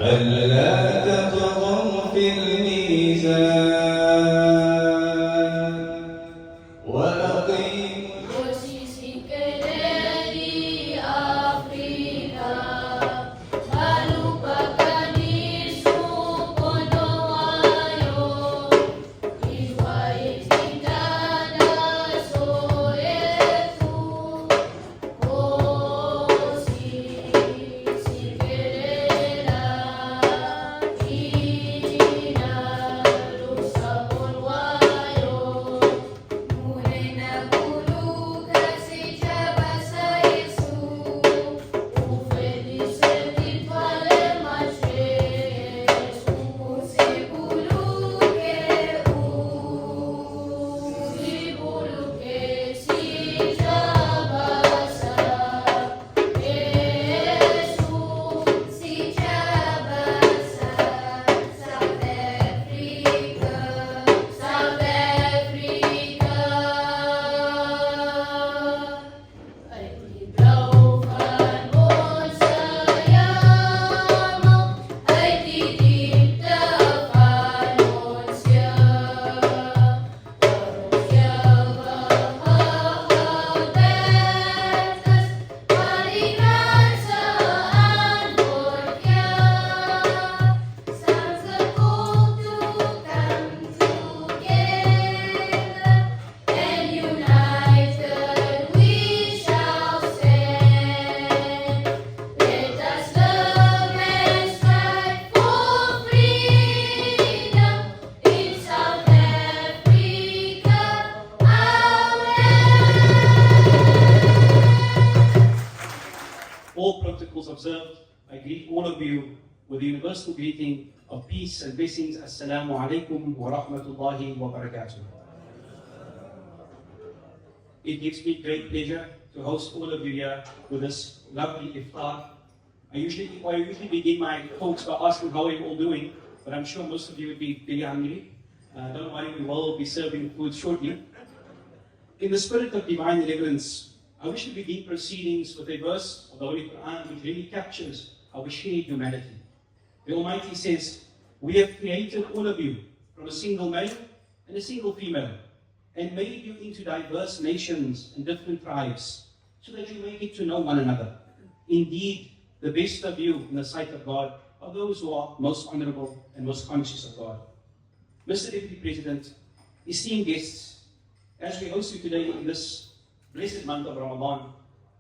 ألا تطغوا في الميزان وأقيموا Posisi dari Afrika melupakan isu Bondowayo Israel tidak ada soefu posisi kedera Ina Rusa Bondowayo Murena Gulu kasih jabasa Yesu Ufedi sentit vale mashe Umuse bulu ke Uli bulu ke si jabasa Yesu si jabasa South Africa South Africa Ay blauw van ons jammer Ay die diepte van ons and united we shall stand. Let us love and strive for freedom in South Africa, our All protocols observed, I greet all of you with the universal greeting of peace and blessings. Assalamu alaikum wa rahmatullahi wa barakatuh. It gives me great pleasure to host all of you here with this lovely iftar. I usually begin my talks by asking how are you all doing, but I'm sure most of you would be very hungry. Don't worry, we will be serving food shortly. In the spirit of divine reverence, I wish to begin proceedings with a verse of the Holy Quran which really captures our shared humanity. The Almighty says, "We have created all of you from a single male and a single female, and made you into diverse nations and different tribes, so that you may get to know one another. Indeed, the best of you in the sight of God are those who are most honorable and most conscious of God." Mr. Deputy President, esteemed guests, as we host you today in this blessed month of Ramadan,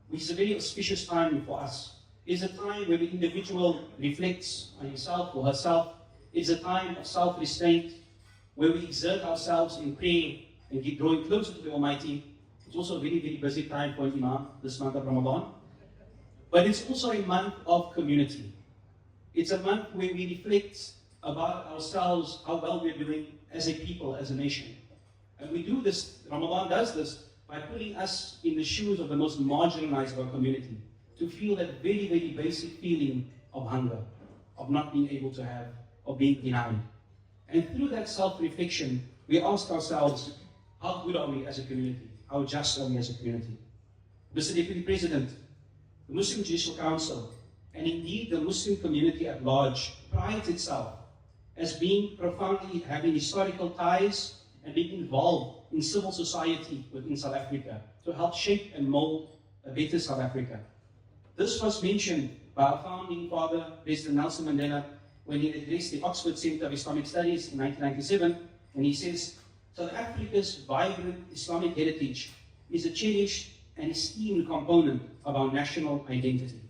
which is a very auspicious time for us. It's a time where the individual reflects on himself or herself. It's a time of self-restraint, where we exert ourselves in prayer and get drawing closer to the Almighty. It's also a very, very busy time for an Imam this month of Ramadan. But it's also a month of community. It's a month where we reflect about ourselves, how well we're doing as a people, as a nation. And we do this, Ramadan does this, by putting us in the shoes of the most marginalized of our community, to feel that very, very basic feeling of hunger, of not being able to have, of being denied. And through that self-reflection, we ask ourselves, how good are we as a community? How just are we as a community? Mr. Deputy President, the Muslim Judicial Council, and indeed the Muslim community at large, prides itself as being profoundly having historical ties and being involved in civil society within South Africa to help shape and mold a better South Africa. This was mentioned by our founding father, President Nelson Mandela, when he addressed the Oxford Center of Islamic Studies in 1997, and he says, South Africa's vibrant Islamic heritage is a cherished and esteemed component of our national identity,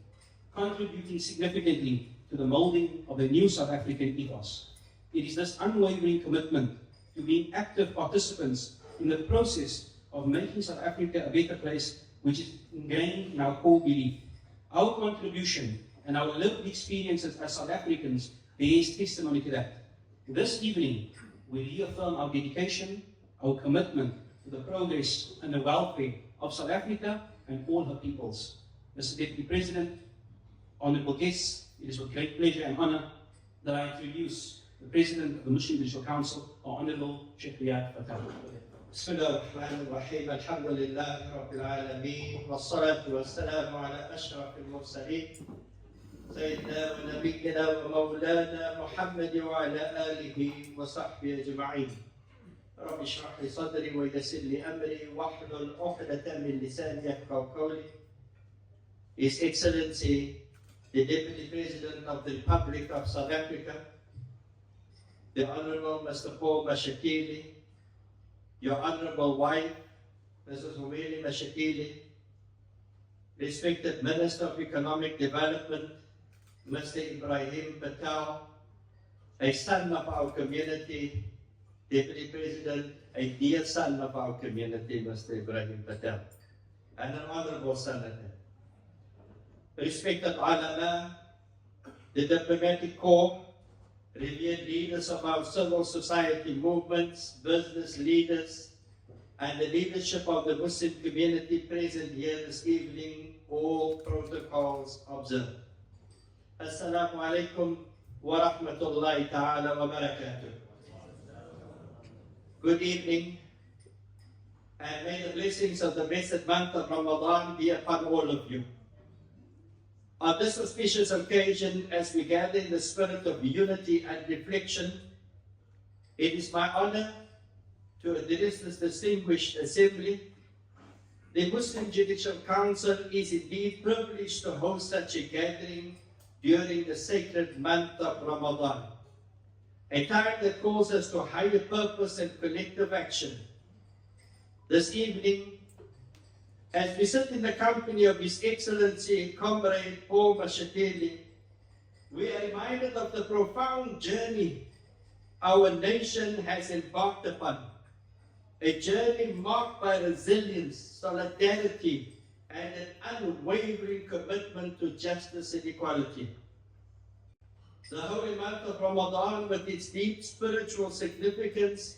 contributing significantly to the molding of the new South African ethos. It is this unwavering commitment to being active participants in the process of making South Africa a better place, which is ingrained in our core belief. Our contribution and our lived experiences as South Africans bears testimony to that. This evening, we reaffirm our dedication, our commitment to the progress and the welfare of South Africa and all her peoples. Mr. Deputy President, honorable guests, it is with great pleasure and honor that I introduce the President of the Muslim Judicial Council, our Honorable Sheikh Riyad Fattah. بسم الله الرحمن الرحيم الحمد لله رب العالمين والصلاة والسلام على أشرف المرسلين سيدنا ونبينا ومولانا محمد وعلى آله وصحبه أجمعين. رب اشرح لي صدري ويسر لي أمري واحلل عقدة من لساني يفقهوا قولي. His Excellency, the Deputy President of the Republic of South Africa, the Honorable Mr. Paul Mashatile, your Honorable wife, Mrs. Huweli Mashatile, respected Minister of Economic Development, Mr. Ibrahim Patel, a son of our community, Deputy President, a dear son of our community, Mr. Ibrahim Patel, and an honorable senator. Respected ulama, the diplomatic corps, revered leaders of our civil society movements, business leaders, and the leadership of the Muslim community present here this evening, all protocols observed. Assalamu alaikum wa rahmatullahi ta'ala wa barakatuh. Good evening, and may the blessings of the blessed month of Ramadan be upon all of you. On this auspicious occasion, as we gather in the spirit of unity and reflection, it is my honor to address this distinguished assembly. The Muslim Judicial Council is indeed privileged to host such a gathering during the sacred month of Ramadan, a time that calls us to higher purpose and collective action. This evening, as we sit in the company of His Excellency, Comrade Paul Mashatile, we are reminded of the profound journey our nation has embarked upon, a journey marked by resilience, solidarity, and an unwavering commitment to justice and equality. The holy month of Ramadan, with its deep spiritual significance,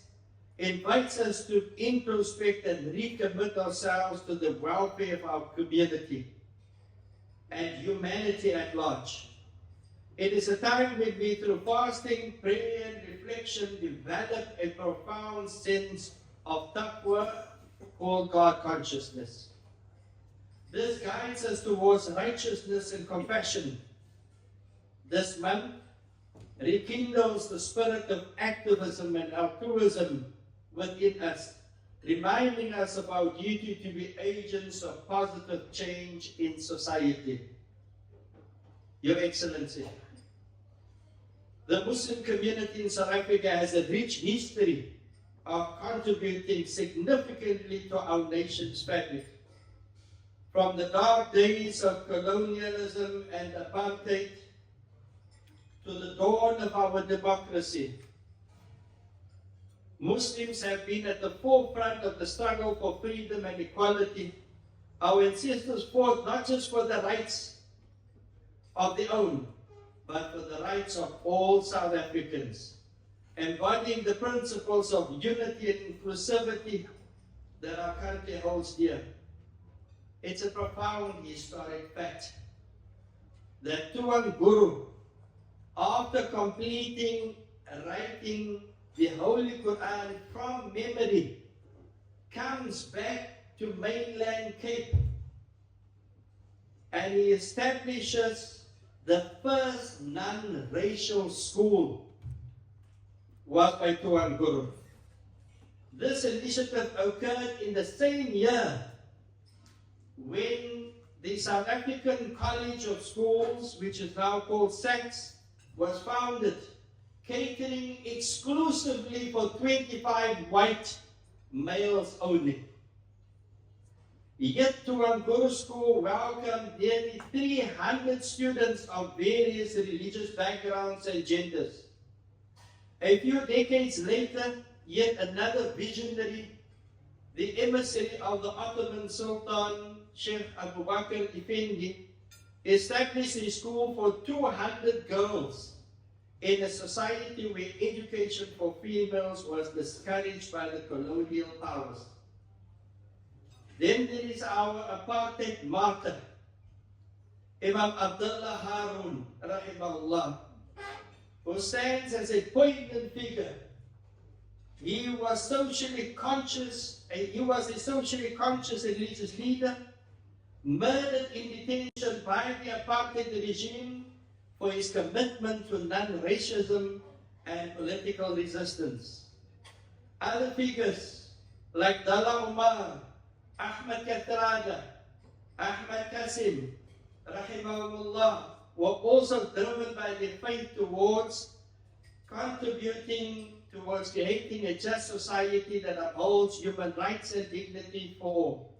invites us to introspect and recommit ourselves to the welfare of our community and humanity at large. It is a time when we, through fasting, prayer, and reflection, develop a profound sense of taqwa called God consciousness. This guides us towards righteousness and compassion. This month rekindles the spirit of activism and altruism within us, reminding us of our duty to be agents of positive change in society. Your Excellency, the Muslim community in South Africa has a rich history of contributing significantly to our nation's fabric. From the dark days of colonialism and apartheid to the dawn of our democracy, Muslims have been at the forefront of the struggle for freedom and equality. Our ancestors fought not just for the rights of their own, but for the rights of all South Africans, embodying the principles of unity and inclusivity that our country holds dear. It's a profound historic fact that Tuan Guru, after completing writing the Holy Quran from memory, comes back to mainland Cape and he establishes the first non-racial school was by Tuan Guru. This initiative occurred in the same year when the South African College of Schools, which is now called SACS, was founded, catering exclusively for 25 white males only. Yet Tuan Guru School welcomed nearly 300 students of various religious backgrounds and genders. A few decades later, yet another visionary, the emissary of the Ottoman Sultan, Sheikh Abu Bakr Effendi, established a school for 200 girls in a society where education for females was discouraged by the colonial powers. Then there is our apartheid martyr, Imam Abdullah Harun, rahimahullah, who stands as a poignant figure. He was socially conscious, he was a socially conscious religious leader, murdered in detention by the apartheid regime for his commitment to non-racism and political resistance. Other figures like Dalla Umar, Ahmed Katrada, Ahmed Kasim, rahimahumullah, were also driven by their faith towards contributing towards creating a just society that upholds human rights and dignity for all,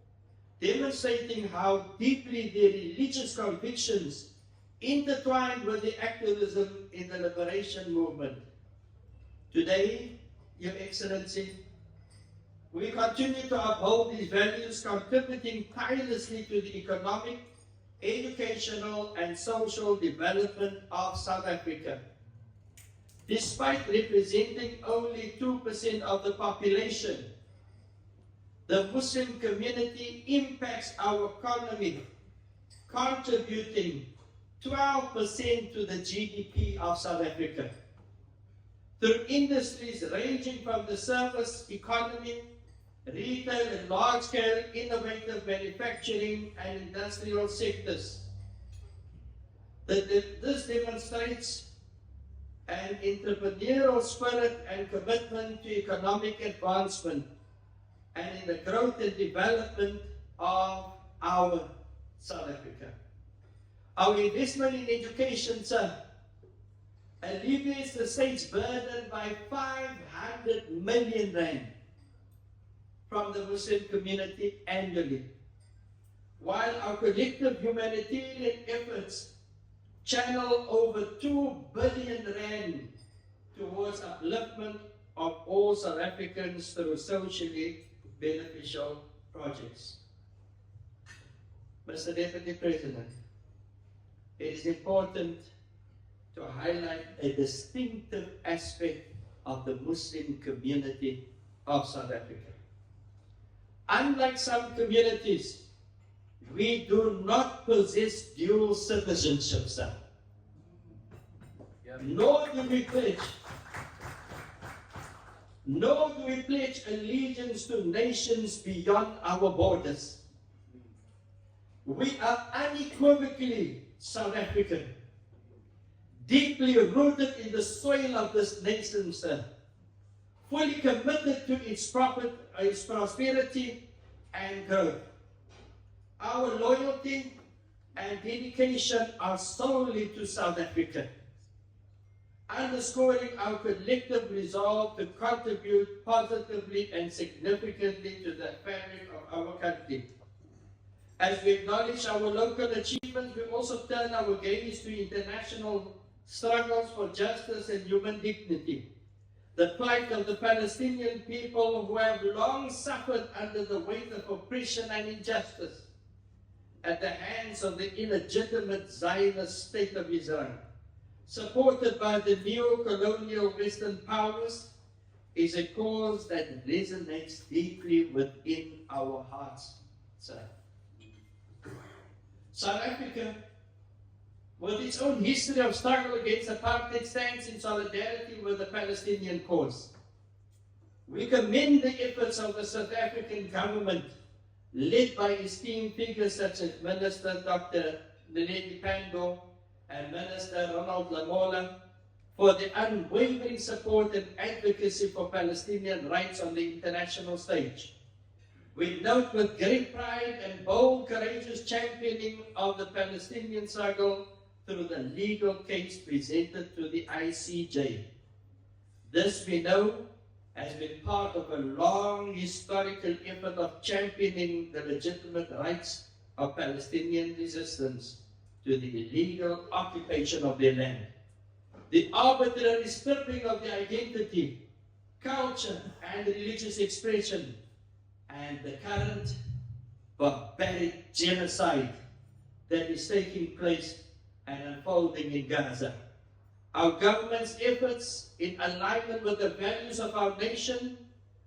demonstrating how deeply their religious convictions intertwined with the activism in the liberation movement. Today, Your Excellency, we continue to uphold these values, contributing tirelessly to the economic, educational, and social development of South Africa. Despite representing only 2% of the population, the Muslim community impacts our economy, contributing 12% to the GDP of South Africa. Through industries ranging from the service economy, retail and large-scale innovative manufacturing and industrial sectors. This demonstrates an entrepreneurial spirit and commitment to economic advancement and in the growth and development of our South Africa. Our investment in education, sir, alleviates the state's burden by 500 million rand from the Muslim community annually, while our collective humanitarian efforts channel over 2 billion rand towards upliftment of all South Africans through socially beneficial projects. Mr. Deputy President, it is important to highlight a distinctive aspect of the Muslim community of South Africa. Unlike some communities, we do not possess dual citizenship, sir. Nor do we pledge allegiance to nations beyond our borders. We are unequivocally South African, deeply rooted in the soil of this nation, sir, fully committed to its prosperity and growth. Our loyalty and dedication are solely to South Africa, underscoring our collective resolve to contribute positively and significantly to the fabric of our country. As we acknowledge our local achievements, we also turn our gaze to international struggles for justice and human dignity. The plight of the Palestinian people who have long suffered under the weight of oppression and injustice at the hands of the illegitimate Zionist state of Israel, supported by the neo-colonial Western powers, is a cause that resonates deeply within our hearts, sir. South Africa, with its own history of struggle against apartheid, stands in solidarity with the Palestinian cause. We commend the efforts of the South African government, led by esteemed figures such as Minister Dr. Naledi Pandor and Minister Ronald Lamola, for the unwavering support and advocacy for Palestinian rights on the international stage. We note with great pride and bold, courageous championing of the Palestinian struggle through the legal case presented to the ICJ. This, we know, has been part of a long historical effort of championing the legitimate rights of Palestinian resistance to the illegal occupation of their land, the arbitrary stripping of their identity, culture, and religious expression, and the current barbaric genocide that is taking place and unfolding in Gaza. Our government's efforts in alignment with the values of our nation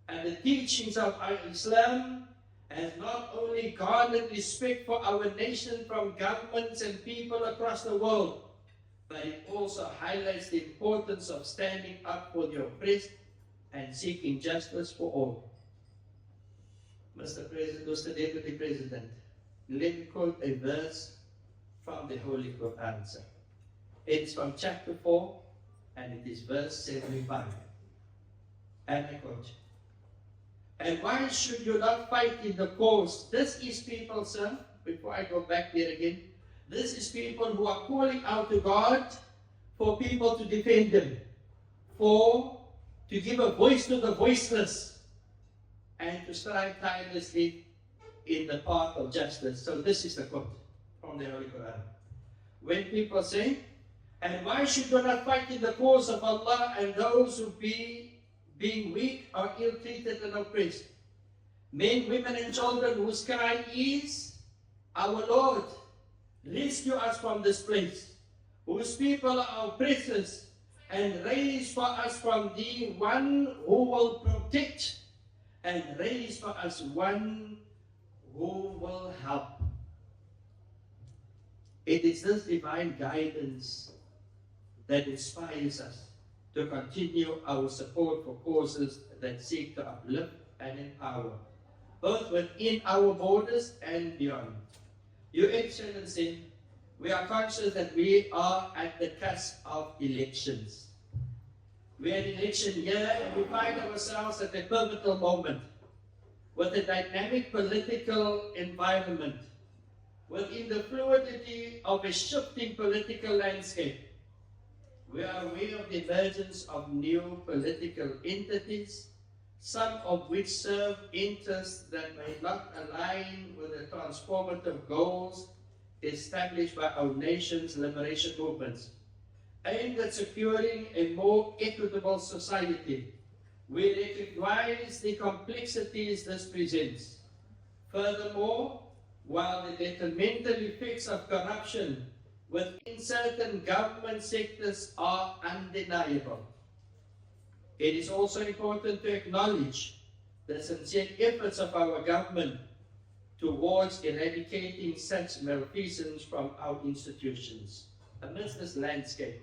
and the teachings of our Islam has not only garnered respect for our nation from governments and people across the world, but it also highlights the importance of standing up for the oppressed and seeking justice for all. Mr. Deputy President, let me quote a verse from the Holy Quran, sir. It's from chapter 4, and it is verse 75. And I quote, "And why should you not fight in the cause?" This is people, sir, before I go back there again, this is people who are calling out to God for people to defend them, to give a voice to the voiceless, and to strive tirelessly in the path of justice. So this is the quote from the Holy Quran. When people say, "And why should you not fight in the cause of Allah and those who being weak are ill-treated and oppressed? Men, women, and children whose cry is, 'Our Lord, rescue us from this place,' whose people are oppressors, and raise for us from thee one who will protect, and raise for us one who will help." It is this divine guidance that inspires us to continue our support for causes that seek to uplift and empower, both within our borders and beyond. Your Excellency, we are conscious that we are at the cusp of elections. We had an election year, and we find ourselves at a pivotal moment with a dynamic political environment, within the fluidity of a shifting political landscape. We are aware of the emergence of new political entities, some of which serve interests that may not align with the transformative goals established by our nation's liberation movements, aimed at securing a more equitable society. We recognize the complexities this presents. Furthermore, while the detrimental effects of corruption within certain government sectors are undeniable, it is also important to acknowledge the sincere efforts of our government towards eradicating such malfeasance from our institutions. Amidst this landscape,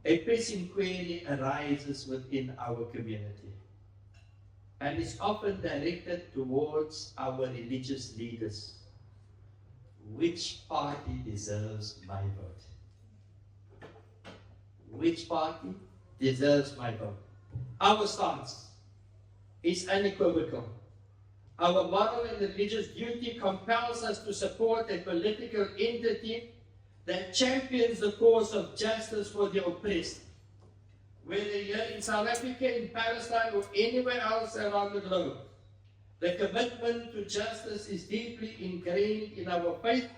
a pressing query arises within our community, and is often directed towards our religious leaders. Which party deserves my vote? Which party deserves my vote? Our stance is unequivocal. Our moral and religious duty compels us to support a political entity that champions the cause of justice for the oppressed. Whether here in South Africa, in Palestine, or anywhere else around the globe, the commitment to justice is deeply ingrained in our faith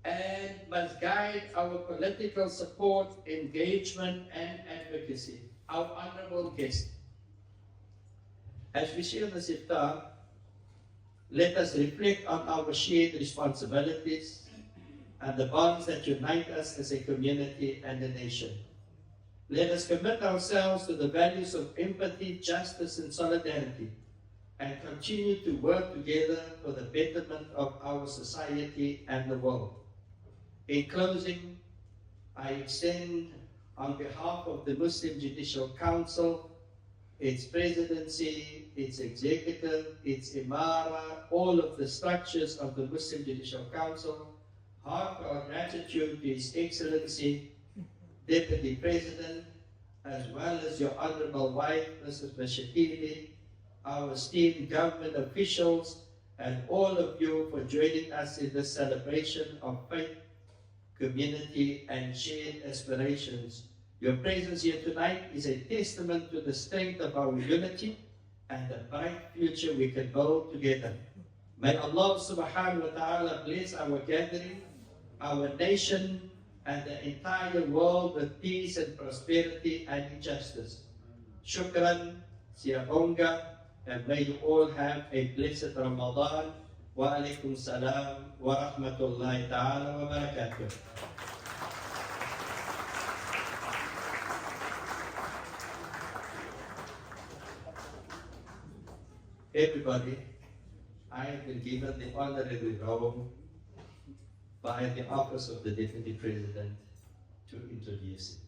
and must guide our political support, engagement, and advocacy. Our honorable guest, as we share this iftar, let us reflect on our shared responsibilities and the bonds that unite us as a community and a nation. Let us commit ourselves to the values of empathy, justice, and solidarity, and continue to work together for the betterment of our society and the world. In closing, I extend, on behalf of the Muslim Judicial Council, its presidency, its executive, its imara, all of the structures of the Muslim Judicial Council, heartfelt gratitude to His Excellency, Deputy President, as well as your Honorable wife, Mrs. Mashatile, our esteemed government officials, and all of you for joining us in this celebration of faith, community, and shared aspirations. Your presence here tonight is a testament to the strength of our unity and the bright future we can build together. May Allah subhanahu wa ta'ala bless our gathering, our nation, and the entire world with peace and prosperity and justice. Shukran, siyabonga, and may you all have a blessed Ramadan. Wa alaikum salam wa rahmatullahi ta'ala wa barakatuh. Everybody, I have been given the honorary role by the office of the Deputy President to introduce him.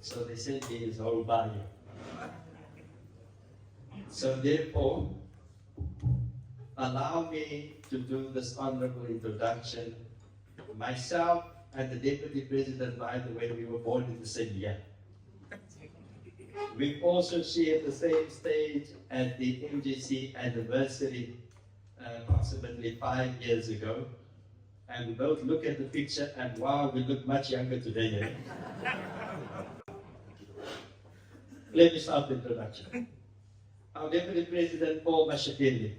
So they sent me his whole bio. So therefore, allow me to do this honorable introduction. Myself and the Deputy President, by the way, we were born in the same year. We've also shared the same stage at the MJC anniversary approximately 5 years ago. And we both look at the picture and wow, we look much younger today. Eh? Let me start the introduction. Our Deputy President, Paul Mashatile,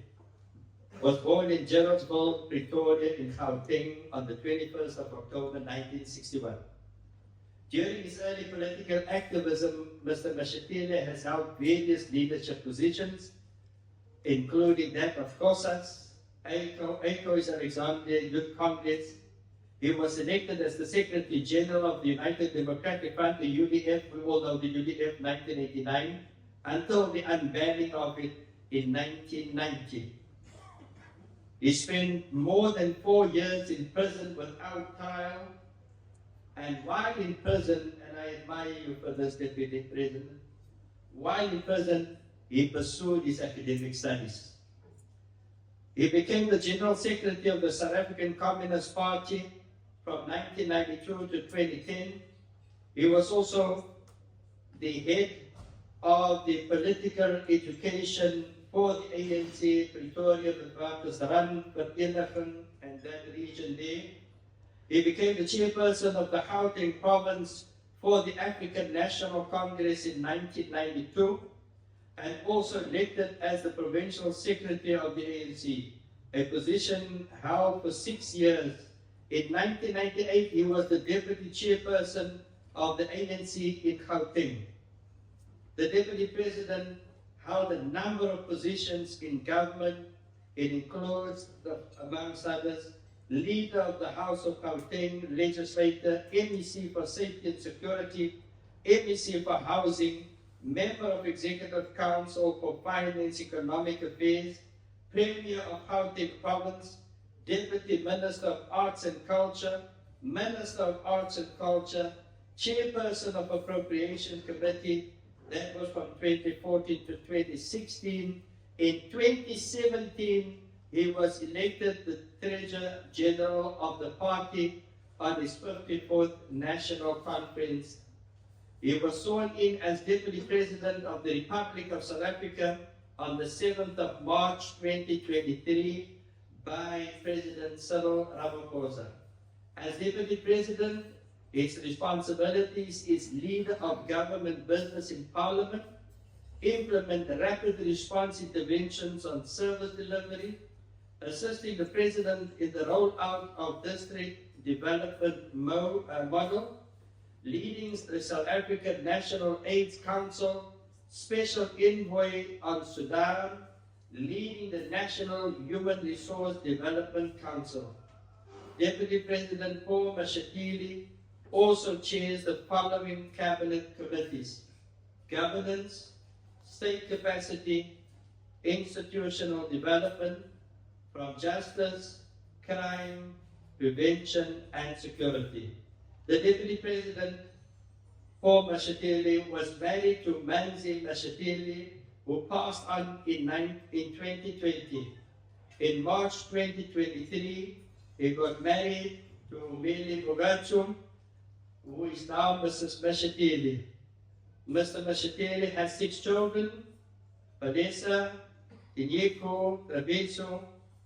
was born in Gerrardsville, Pretoria in Gauteng on the 21st of October 1961. During his early political activism, Mr. Mashatile has held various leadership positions, including that of COSAS, ECO's Alexandria Youth Congress. He was elected as the Secretary General of the United Democratic Front, the UDF, we all know the UDF, 1989, until the unbanning of it in 1990. He spent more than 4 years in prison without trial, and while in prison, and I admire you for this, Deputy President, while in prison, he pursued his academic studies. He became the General Secretary of the South African Communist Party from 1992 to 2010. He was also the head of the political education for the ANC, Pretoria, Witwatersrand, Vereeniging, and that region there. He became the chairperson of the Gauteng province for the African National Congress in 1992, and also elected as the provincial secretary of the ANC, a position held for 6 years. In 1998, he was the deputy chairperson of the ANC in Gauteng. The deputy president held a number of positions in government. It includes, amongst others, leader of the House of Gauteng, legislator, MEC for Safety and Security, MEC for Housing, member of Executive Council for Finance, Economic Affairs, Premier of Gauteng Province, Deputy Minister of Arts and Culture, Minister of Arts and Culture, Chairperson of Appropriation Committee. That was from 2014 to 2016. In 2017, he was elected the Treasurer General of the party on his 54th National Conference. He was sworn in as Deputy President of the Republic of South Africa on the 7th of March 2023 by President Cyril Ramaphosa. As Deputy President, his responsibilities is leader of government business in Parliament, implement rapid response interventions on service delivery, assisting the President in the rollout of district development model, leading the South African National AIDS Council, Special Envoy on Sudan, leading the National Human Resource Development Council. Deputy President Paul Mashatile also chairs the following cabinet committees: governance, state capacity, institutional development, from justice, crime, prevention, and security. The Deputy President, Paul Mashatile, was married to Manzi Mashatile, who passed on in 2020. In March 2023, he got married to Mili Bogatsum, who is now Mrs. Mashatile. Mr. Mashatile has 6 children: Vanessa, Inyeko, Rabeso,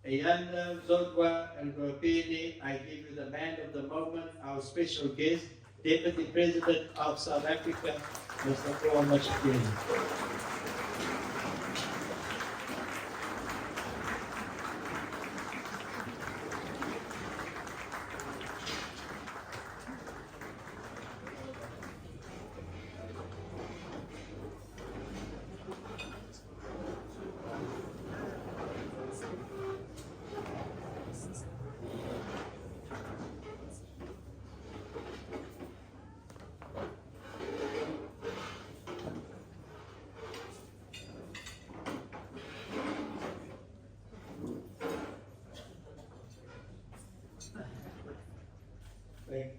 Ayanda, Zodwa, and Gropini. I give you the man of the moment, our special guest, Deputy President of South Africa, Mr. Paul Mashatile.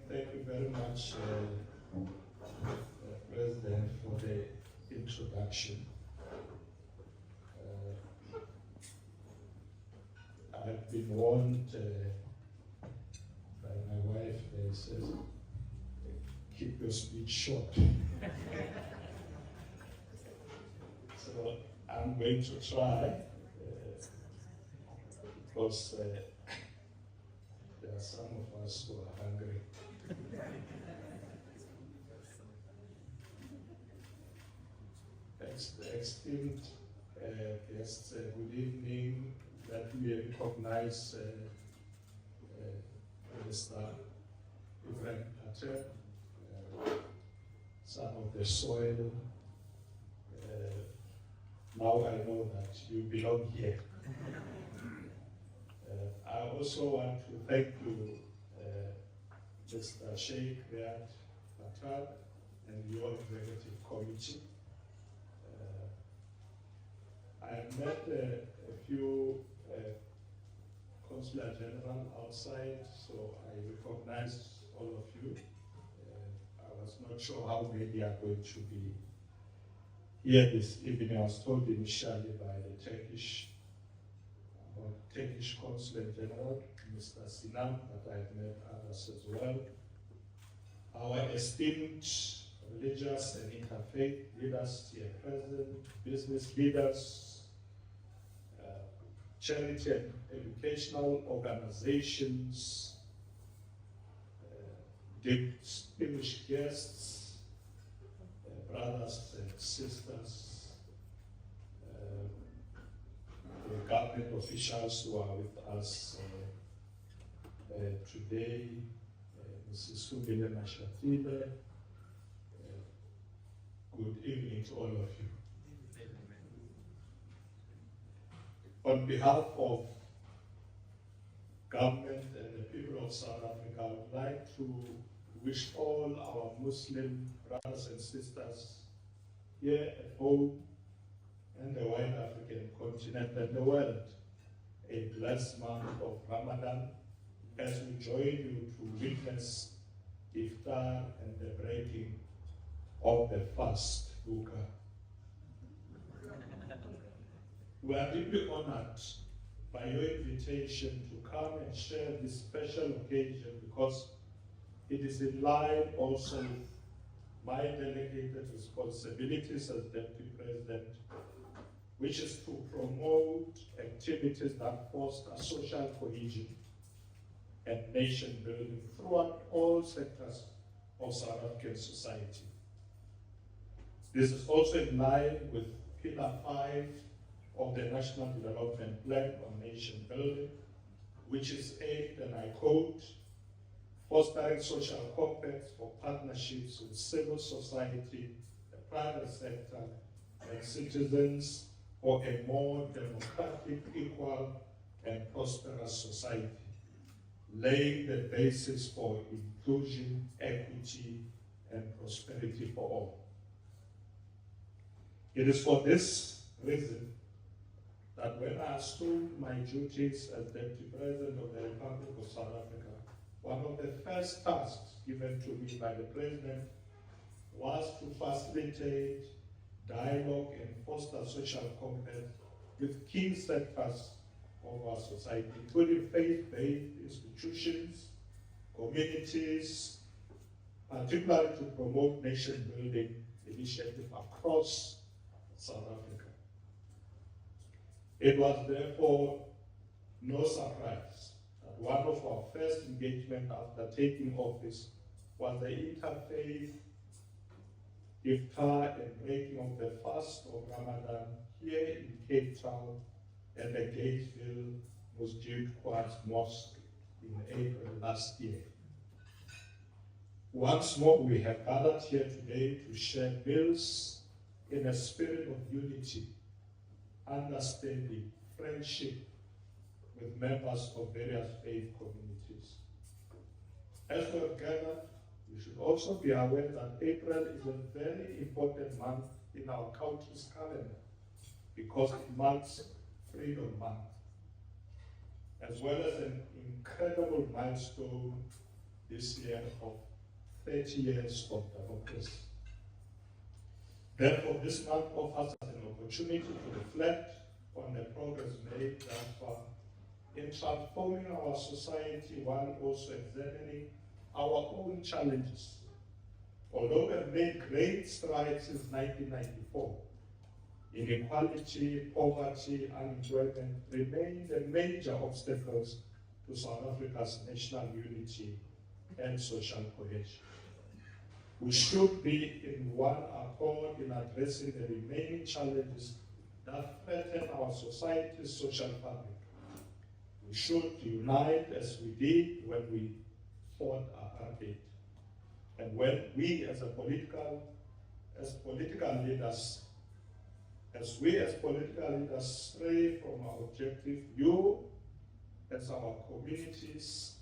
Thank you very much, President, for the introduction. I've been warned by my wife, says keep your speech short. So I'm going to try, because there are some of us who are hungry. Esteemed guests, good evening. Let me recognize Minister Iftaar, son of the soil. Now I know that you belong here. I also want to thank you, Mr. Sheikh Riyad Fatal, and your executive committee. I have met a few consular general outside, so I recognize all of you. I was not sure how many are going to be here this evening. I was told initially by the Turkish Consul General, Mr. Sinan, but I have met others as well. Our esteemed religious and interfaith leaders here present, business leaders, charity and educational organizations, distinguished guests, brothers and sisters, the government officials who are with us today, Mrs. Mashatile. Good evening to all of you. On behalf of government and the people of South Africa, I would like to wish all our Muslim brothers and sisters here at home and the wide African continent and the world a blessed month of Ramadan as we join you to witness Iftaar and the breaking of the fast hookah. We are deeply honored by your invitation to come and share this special occasion, because it is in line also with my delegated responsibilities as Deputy President, which is to promote activities that foster social cohesion and nation building throughout all sectors of South African society. This is also in line with Pillar 5 of the National Development Plan on Nation Building, which is aimed, and I quote, fostering social compacts for partnerships with civil society, the private sector, and citizens for a more democratic, equal, and prosperous society, laying the basis for inclusion, equity, and prosperity for all. It is for this reason that when I assumed my duties as Deputy President of the Republic of South Africa, one of the first tasks given to me by the President was to facilitate dialogue and foster social compact with key sectors of our society, including faith-based institutions, communities, particularly to promote nation-building initiatives across South Africa. It was therefore no surprise that one of our first engagement after taking office was the interfaith Iftaar and breaking of the fast of Ramadan here in Cape Town at the Gatesville Masjid Mosque in April last year. Once more, we have gathered here today to share meals in a spirit of unity, understanding, friendship with members of various faith communities. As we have gathered, we should also be aware that April is a very important month in our country's calendar because it marks Freedom Month, as well as an incredible milestone this year of 30 years of democracy. Therefore, this month offers us an opportunity to reflect on the progress made thus far in transforming our society while also examining our own challenges Although we have made great strides since 1994, inequality, poverty, unemployment remain the major obstacles to South Africa's national unity and social cohesion. We should be in one accord in addressing the remaining challenges that threaten our society's social fabric. We should unite as we did when we fought apartheid. And when we as political leaders stray from our objective, you as our communities,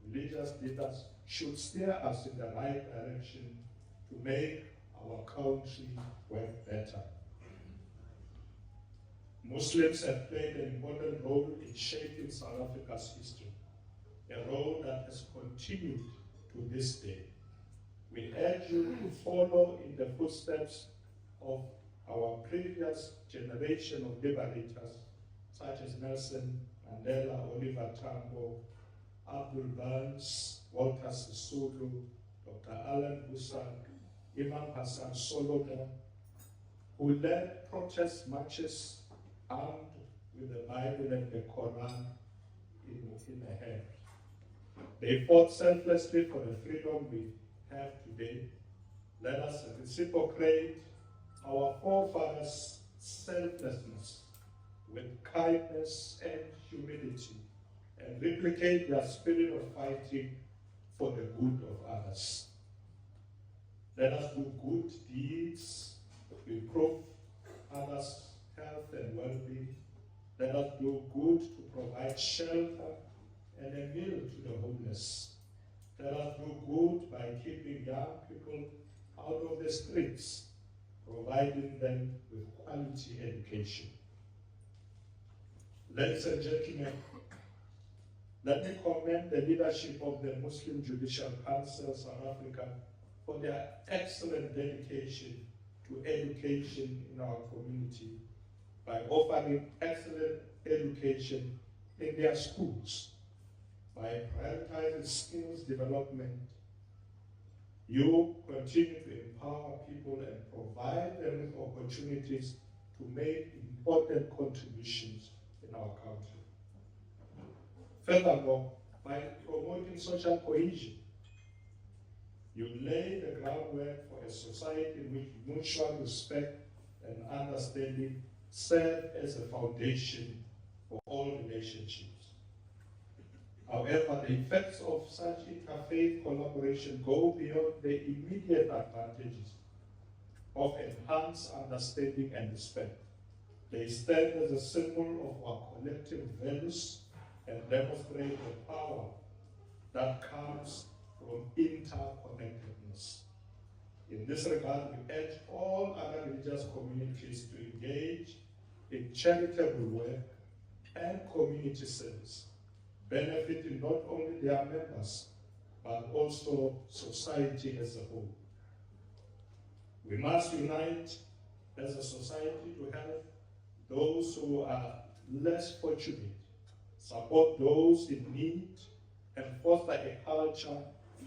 religious leaders should steer us in the right direction to make our country work better. Muslims have played an important role in shaping South Africa's history, a role that has continued to this day. We urge you to follow in the footsteps of our previous generation of liberators, such as Nelson Mandela, Oliver Tambo, Abdul Burns, Walter Sisulu, Dr. Alan Busak, Imam Hassan Solomon, who led protest marches armed with the Bible and the Quran in their hand. They fought selflessly for the freedom we have today. Let us reciprocate our forefathers' selflessness with kindness and humility and replicate their spirit of fighting for the good of others. Let us do good deeds to improve others' health and well-being. Let us do good to provide shelter and a meal to the homeless. Let us do good by keeping young people out of the streets, providing them with quality education. Ladies and gentlemen, let me commend the leadership of the Muslim Judicial Council South Africa for their excellent dedication to education in our community by offering excellent education in their schools. By prioritizing skills development, you continue to empower people and provide them with opportunities to make important contributions in our country. Furthermore, by promoting social cohesion, you lay the groundwork for a society in which mutual respect and understanding serve as a foundation for all relationships. However, the effects of such interfaith collaboration go beyond the immediate advantages of enhanced understanding and respect. They stand as a symbol of our collective values and demonstrate the power that comes from interconnectedness. In this regard, we urge all other religious communities to engage in charitable work and community service, benefiting not only their members, but also society as a whole. We must unite as a society to help those who are less fortunate, support those in need, and foster a culture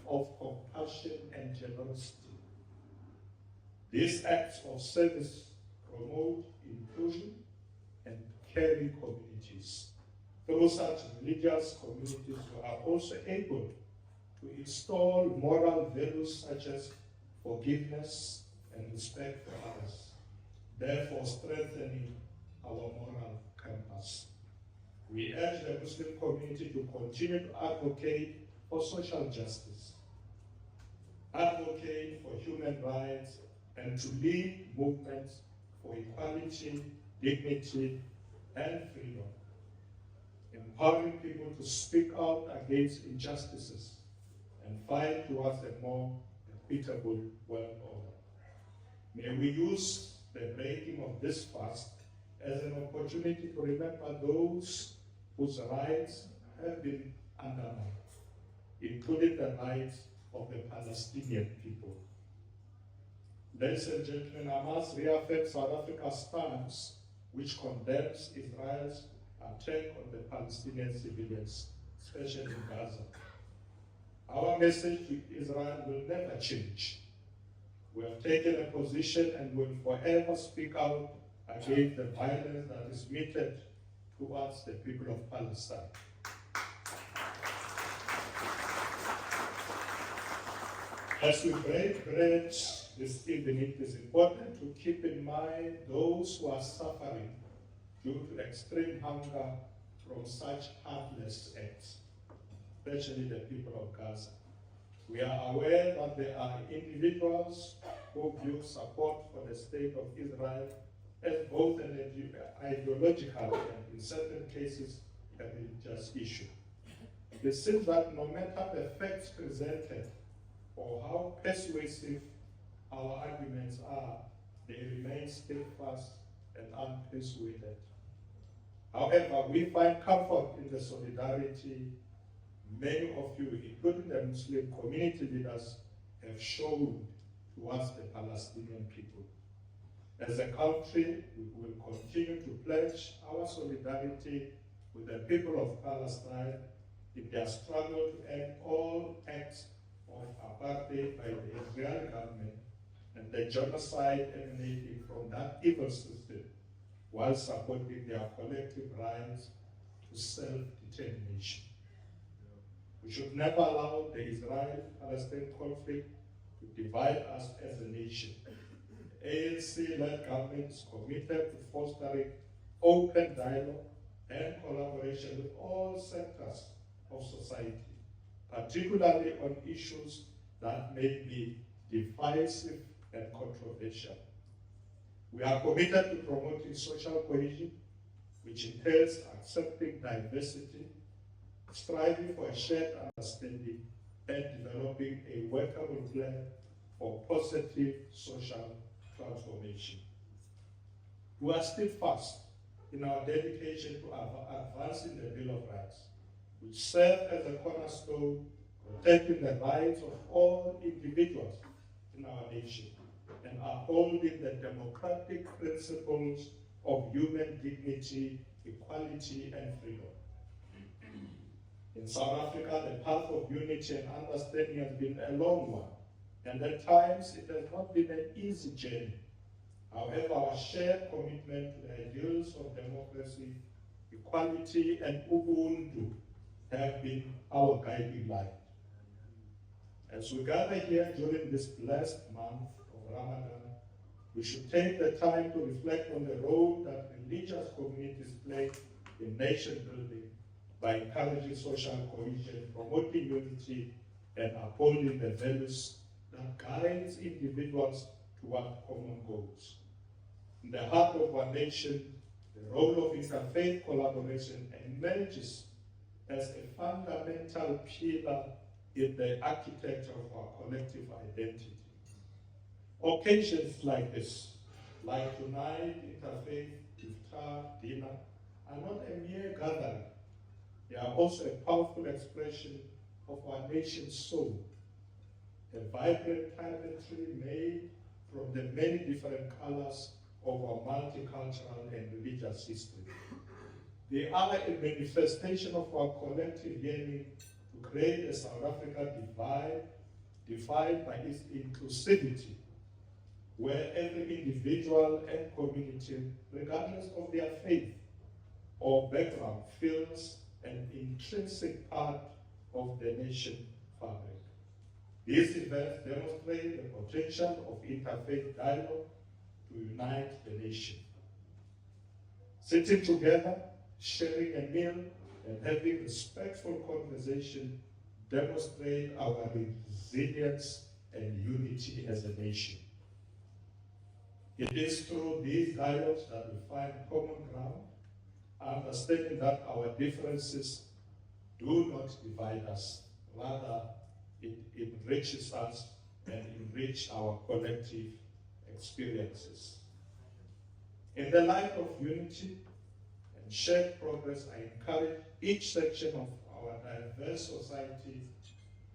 of compassion and generosity. These acts of service promote inclusion and caring communities. Through such religious communities, we are also able to install moral values such as forgiveness and respect for others, therefore strengthening our moral compass. We urge the Muslim community to continue to advocate for social justice, advocate for human rights, and to lead movements for equality, dignity, and freedom, empowering people to speak out against injustices and fight towards a more equitable world order. May we use the breaking of this fast as an opportunity to remember those whose rights have been undermined, including the rights of the Palestinian people. Ladies and gentlemen, I must reaffirm South Africa's stance, which condemns Israel's attack on the Palestinian civilians, especially in Gaza. Our message to Israel will never change. We have taken a position and will forever speak out against the violence that is meted towards the people of Palestine. As we break bread this evening, it is important to keep in mind those who are suffering due to extreme hunger from such heartless acts, especially the people of Gaza. We are aware that there are individuals who view support for the state of Israel as both an ideological and, in certain cases, a religious issue. It seems that no matter the facts presented or how persuasive our arguments are, they remain steadfast and unpersuaded. However, we find comfort in the solidarity many of you, including the Muslim community leaders, have shown towards the Palestinian people. As a country, we will continue to pledge our solidarity with the people of Palestine in their struggle to end all acts of apartheid by the Israeli government and the genocide emanating from that evil system, while supporting their collective rights to self-determination. We should never allow the Israel-Palestine conflict to divide us as a nation. The ANC-led government is committed to fostering open dialogue and collaboration with all sectors of society, particularly on issues that may be divisive and controversial. We are committed to promoting social cohesion, which entails accepting diversity, striving for a shared understanding, and developing a workable plan for positive social transformation. We are steadfast in our dedication to advancing the Bill of Rights, which serve as a cornerstone protecting the rights of all individuals in our nation and upholding the democratic principles of human dignity, equality, and freedom. In South Africa, the path of unity and understanding has been a long one, and at times it has not been an easy journey. However, our shared commitment to the ideals of democracy, equality, and Ubuntu have been our guiding light. As we gather here during this blessed month of Ramadan, we should take the time to reflect on the role that religious communities play in nation building by encouraging social cohesion, promoting unity, and upholding the values that guides individuals toward common goals. In the heart of our nation, the role of interfaith collaboration emerges as a fundamental pillar in the architecture of our collective identity. Occasions like this, like tonight, interfaith, Iftaar, dinner, are not a mere gathering. They are also a powerful expression of our nation's soul, a vibrant tapestry made from the many different colors of our multicultural and religious history. They are a manifestation of our collective yearning to create a South Africa defined by its inclusivity, where every individual and community, regardless of their faith or background, feels an intrinsic part of the nation fabric. These events demonstrate the potential of interfaith dialogue to unite the nation. Sitting together, sharing a meal, and having respectful conversation demonstrate our resilience and unity as a nation. It is through these dialogues that we find common ground, understanding that our differences do not divide us, rather it enriches us and enrich our collective experiences. In the light of unity and shared progress, I encourage each section of our diverse society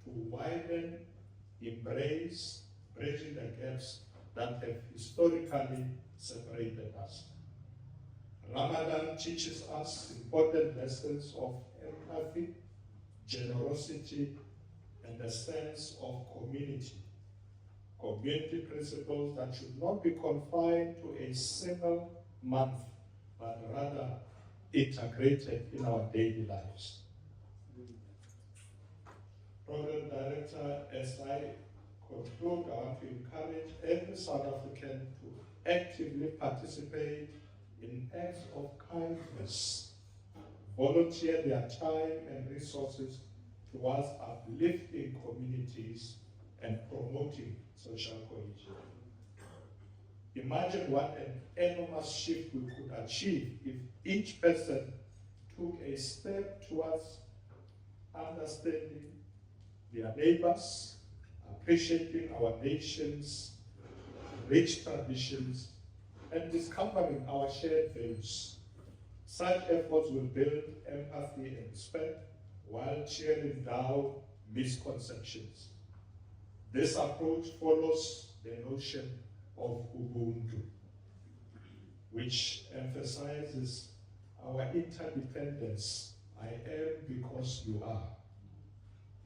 to widen, embrace, bridging the gaps that have historically separated us. Ramadan teaches us important lessons of empathy, generosity, and a sense of community. community principles that should not be confined to a single month, but rather integrated in our daily lives. Program Director, as I conclude, I want to encourage every South African to actively participate in acts of kindness, volunteer their time and resources towards uplifting communities and promoting social cohesion. Imagine what an enormous shift we could achieve if each person took a step towards understanding their neighbors, appreciating our nation's rich traditions, and discovering our shared values. Such efforts will build empathy and respect while tearing down misconceptions. This approach follows the notion of Ubuntu, which emphasizes our interdependence. I am because you are.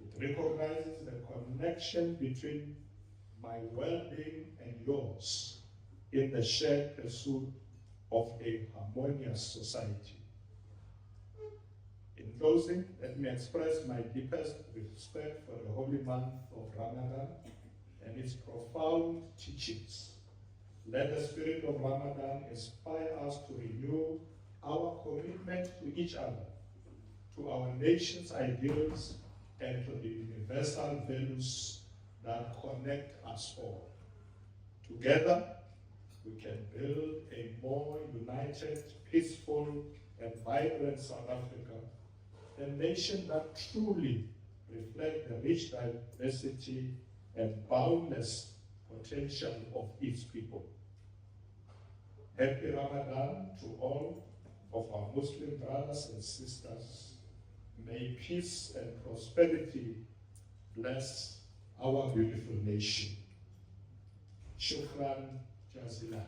It recognizes the connection between my well-being and yours in the shared pursuit of a harmonious society. In closing, let me express my deepest respect for the holy month of Ramadan and its profound teachings. Let the spirit of Ramadan inspire us to renew our commitment to each other, to our nation's ideals, and to the universal values that connect us all. Together, we can build a more united, peaceful, and vibrant South Africa, a nation that truly reflects the rich diversity and boundless potential of its people. Happy Ramadan to all of our Muslim brothers and sisters. May peace and prosperity bless our beautiful nation. Shukran Jazilan.